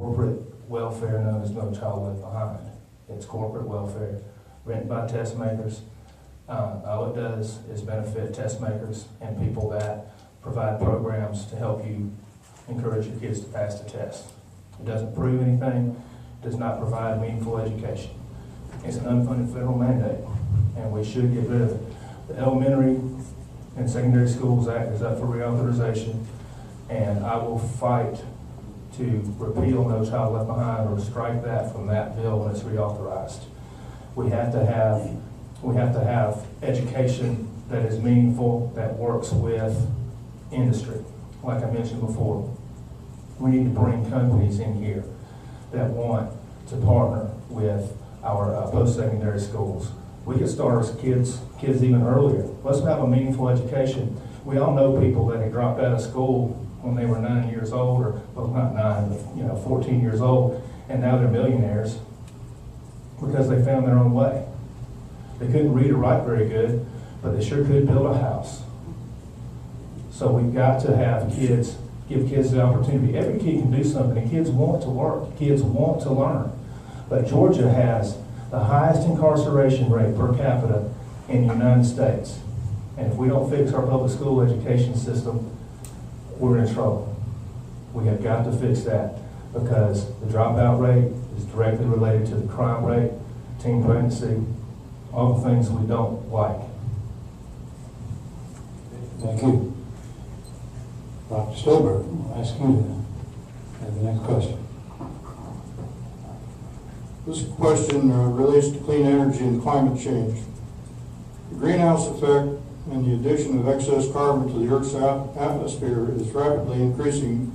corporate welfare known as No Child Left Behind. It's corporate welfare written by test makers. All it does is benefit test makers and people that provide programs to help you encourage your kids to pass the test. It doesn't prove anything, does not provide meaningful education. It's an unfunded federal mandate, and we should get rid of it. The Elementary and Secondary Schools Act is up for reauthorization, and I will fight to repeal No Child Left Behind or strike that from that bill when it's reauthorized. We have to have education that is meaningful, that works with industry. Like I mentioned before, we need to bring companies in here that want to partner with our post-secondary schools. We could start our kids even earlier. Let's have a meaningful education. We all know people that had dropped out of school when they were 9 years old, or well, not 9, but 14 years old, and now they're millionaires because they found their own way. They couldn't read or write very good, but they sure could build a house. So we've got to have kids, give kids the opportunity. Every kid can do something, and kids want to work, kids want to learn. But Georgia has the highest incarceration rate per capita in the United States. And if we don't fix our public school education system, we're in trouble. We have got to fix that because the dropout rate is directly related to the crime rate, teen pregnancy, all the things we don't like. Thank you. Dr. Stolberg, I'll ask you to have the next question. This question relates to clean energy and climate change. The greenhouse effect and the addition of excess carbon to the Earth's atmosphere is rapidly increasing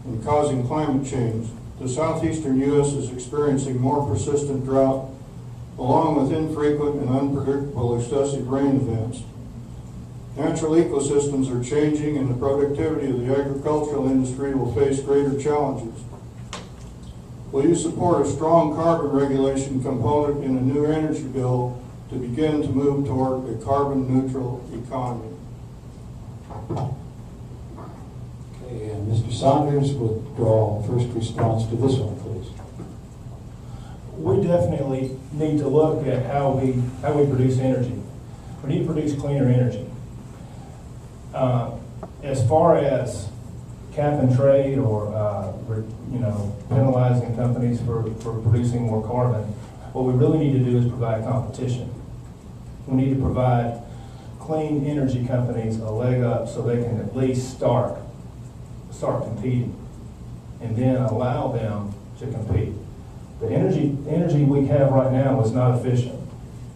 and causing climate change. The southeastern U.S. is experiencing more persistent drought, along with infrequent and unpredictable excessive rain events. Natural ecosystems are changing, and the productivity of the agricultural industry will face greater challenges. Will you support a strong carbon regulation component in a new energy bill to begin to move toward a carbon-neutral economy? Okay, and Mr. Saunders will draw first response to this one, please. We definitely need to look at how we produce energy. We need to produce cleaner energy. As far as cap and trade or penalizing companies for producing more carbon, what we really need to do is provide competition. We need to provide clean energy companies a leg up so they can at least start competing, and then allow them to compete. The energy we have right now is not efficient.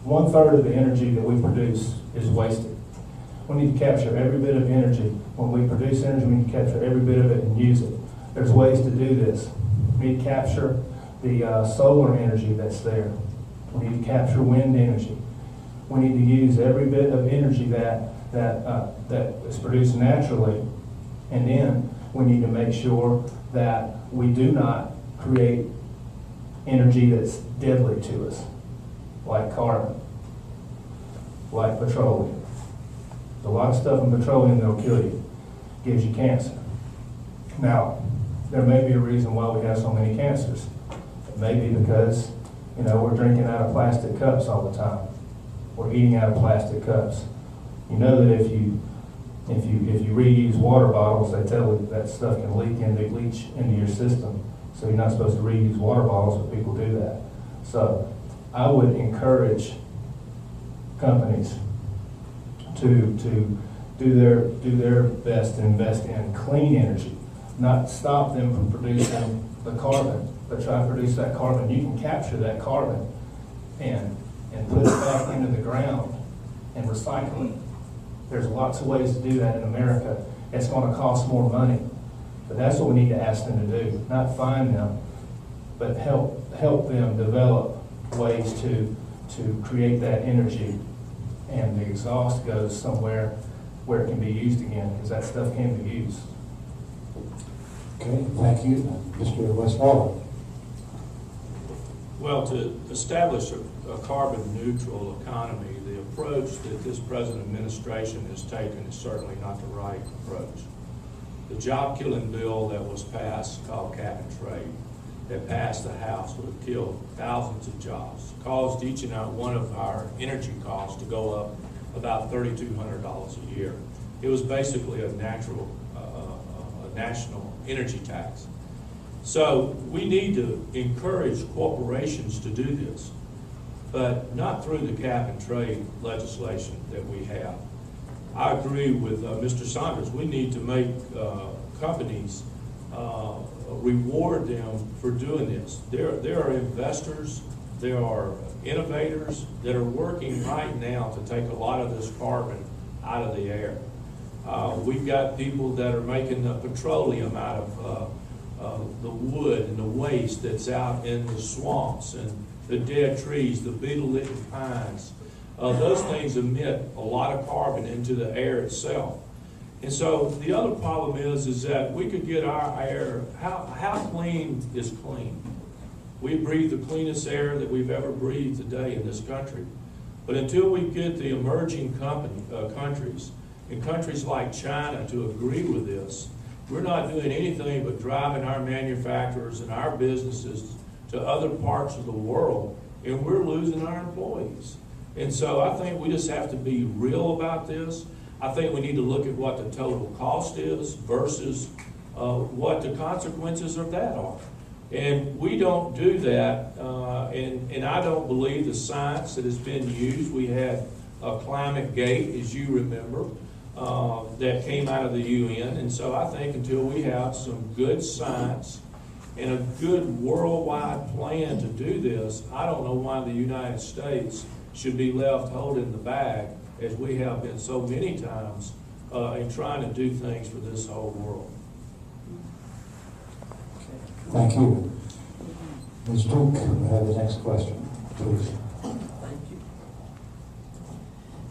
1/3 of the energy that we produce is wasted. We need to capture every bit of energy. When we produce energy, we need to capture every bit of it and use it. There's ways to do this. We need to capture the solar energy that's there. We need to capture wind energy. We need to use every bit of energy that is produced naturally, and then we need to make sure that we do not create energy that's deadly to us, like carbon, like petroleum. There's a lot of stuff in petroleum that'll kill you, gives you cancer. Now, there may be a reason why we have so many cancers. It may be because, we're drinking out of plastic cups all the time. We're eating out of plastic cups. You know that if you reuse water bottles, they tell you that stuff can leach into your system. So you're not supposed to reuse water bottles, but people do that. So I would encourage companies to do their best to invest in clean energy, not stop them from producing the carbon, but try to produce that carbon. You can capture that carbon and put it back into the ground and recycle it. There's lots of ways to do that in America. It's going to cost more money, but that's what we need to ask them to do, not fine them, but help them develop ways to create that energy, and the exhaust goes somewhere where it can be used again, because that stuff can be used. Okay, thank you. Mr. Westfall. Well, to establish a carbon-neutral economy, the approach that this present administration has taken is certainly not the right approach. The job-killing bill that was passed, called cap and trade, that passed the House would have killed thousands of jobs, caused each and every one of our energy costs to go up about $3,200 a year. It was basically a national energy tax. So we need to encourage corporations to do this, but not through the cap and trade legislation that we have. I agree with Mr. Saunders. We need to make companies reward them for doing this. There are investors, there are innovators that are working right now to take a lot of this carbon out of the air. We've got people that are making the petroleum out of the wood and the waste that's out in the swamps and the dead trees, the beetle-eaten pines. Those things emit a lot of carbon into the air itself. And so the other problem is that we could get our air, how clean is clean? We breathe the cleanest air that we've ever breathed today in this country. But until we get the emerging countries, and countries like China to agree with this, we're not doing anything but driving our manufacturers and our businesses to other parts of the world, and we're losing our employees. And so I think we just have to be real about this. I think we need to look at what the total cost is versus what the consequences of that are. And we don't do that, and I don't believe the science that has been used. We had a climate gate, as you remember, that came out of the UN. And so I think until we have some good science and a good worldwide plan to do this, I don't know why the United States should be left holding the bag, as we have been so many times in trying to do things for this whole world. Thank you. Ms. Duke, we have the next question, please. Thank you.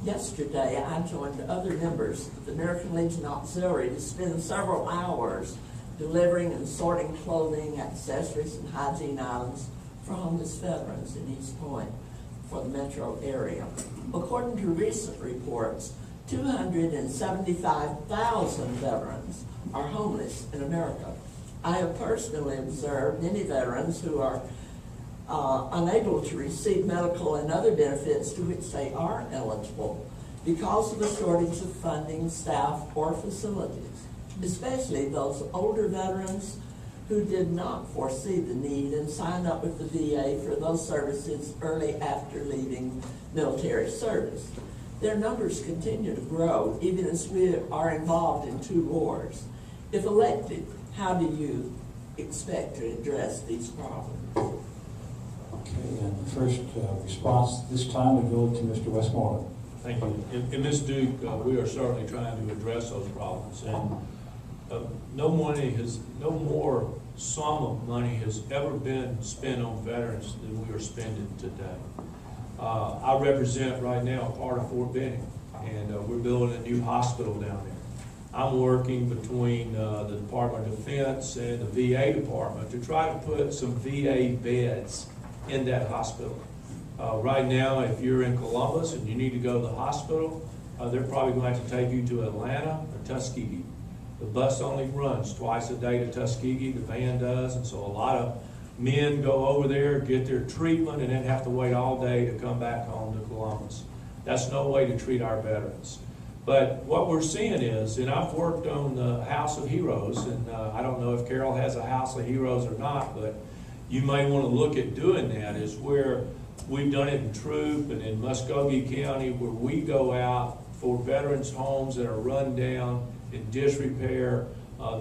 Yesterday, I joined other members of the American Legion Auxiliary to spend several hours delivering and sorting clothing, accessories, and hygiene items for homeless veterans in East Point for the metro area. According to recent reports, 275,000 veterans are homeless in America. I have personally observed many veterans who are unable to receive medical and other benefits to which they are eligible because of a shortage of funding, staff, or facilities, especially those older veterans who did not foresee the need and signed up with the VA for those services early after leaving military service. Their numbers continue to grow even as we are involved in 2 wars. If elected, how do you expect to address these problems? Okay, and the first response this time would go to Mr. Westmoreland. Thank you. And Ms. Duke, we are certainly trying to address those problems. And no more sum of money has ever been spent on veterans than we are spending today. I represent right now part of Fort Benning, and we're building a new hospital down there. I'm working between the Department of Defense and the VA department to try to put some VA beds in that hospital. Right now, if you're in Columbus and you need to go to the hospital, they're probably going to have to take you to Atlanta or Tuskegee. The bus only runs twice a day to Tuskegee, the van does, and so a lot of men go over there, get their treatment, and then have to wait all day to come back home to Columbus. That's no way to treat our veterans. But what we're seeing is, and I've worked on the House of Heroes, and I don't know if Carroll has a House of Heroes or not, but you may want to look at doing that, is where we've done it in Troop and in Muskogee County, where we go out for veterans' homes that are run down, in disrepair.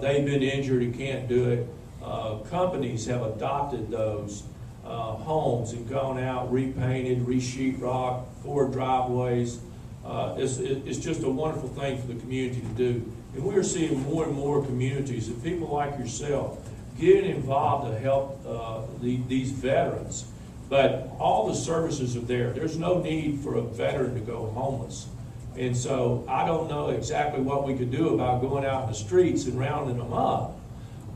They've been injured and can't do it. Companies have adopted those homes and gone out, repainted, re-sheetrock, poured driveways. It's just a wonderful thing for the community to do. And we're seeing more and more communities and people like yourself getting involved to help these veterans. But all the services are there. There's no need for a veteran to go homeless. And so I don't know exactly what we could do about going out in the streets and rounding them up.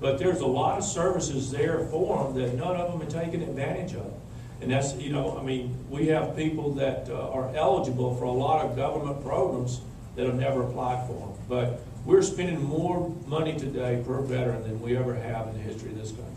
But there's a lot of services there for them that none of them are taking advantage of. And that's, I mean, we have people that are eligible for a lot of government programs that have never applied for them. But we're spending more money today per veteran than we ever have in the history of this country.